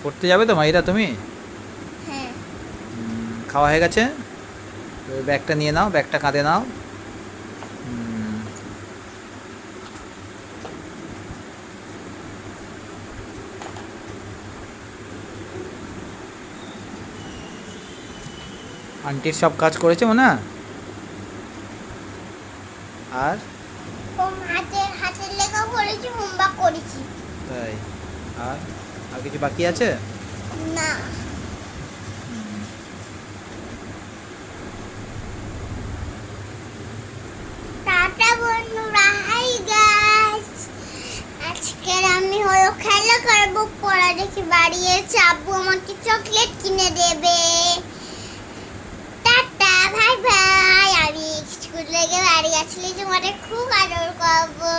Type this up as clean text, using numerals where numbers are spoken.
পড়তে যাবে তো মাইরা তুমি? হ্যাঁ। খাওয়া হয়ে গেছে? ওই ব্যাগটা নিয়ে নাও, ব্যাগটা কাঁধে নাও। আন্টির সব কাজ করেছে মনে হয়? আর হাতের লেখা করেছি, হোমওয়ার্ক করেছি। তাই? আর আর কিছু বাকি আছে? না। টাটা বন্ধুরা, হাই গাইস। আজকের আমি হলো খেলা করবো, পড়া দেখি বাড়ি এসে আব্বু আমাকে চকলেট কিনে দেবে। Tata, bye bye. আমি স্কুল থেকে বাড়ি আসলে তোমাদের খুব আদর করবো।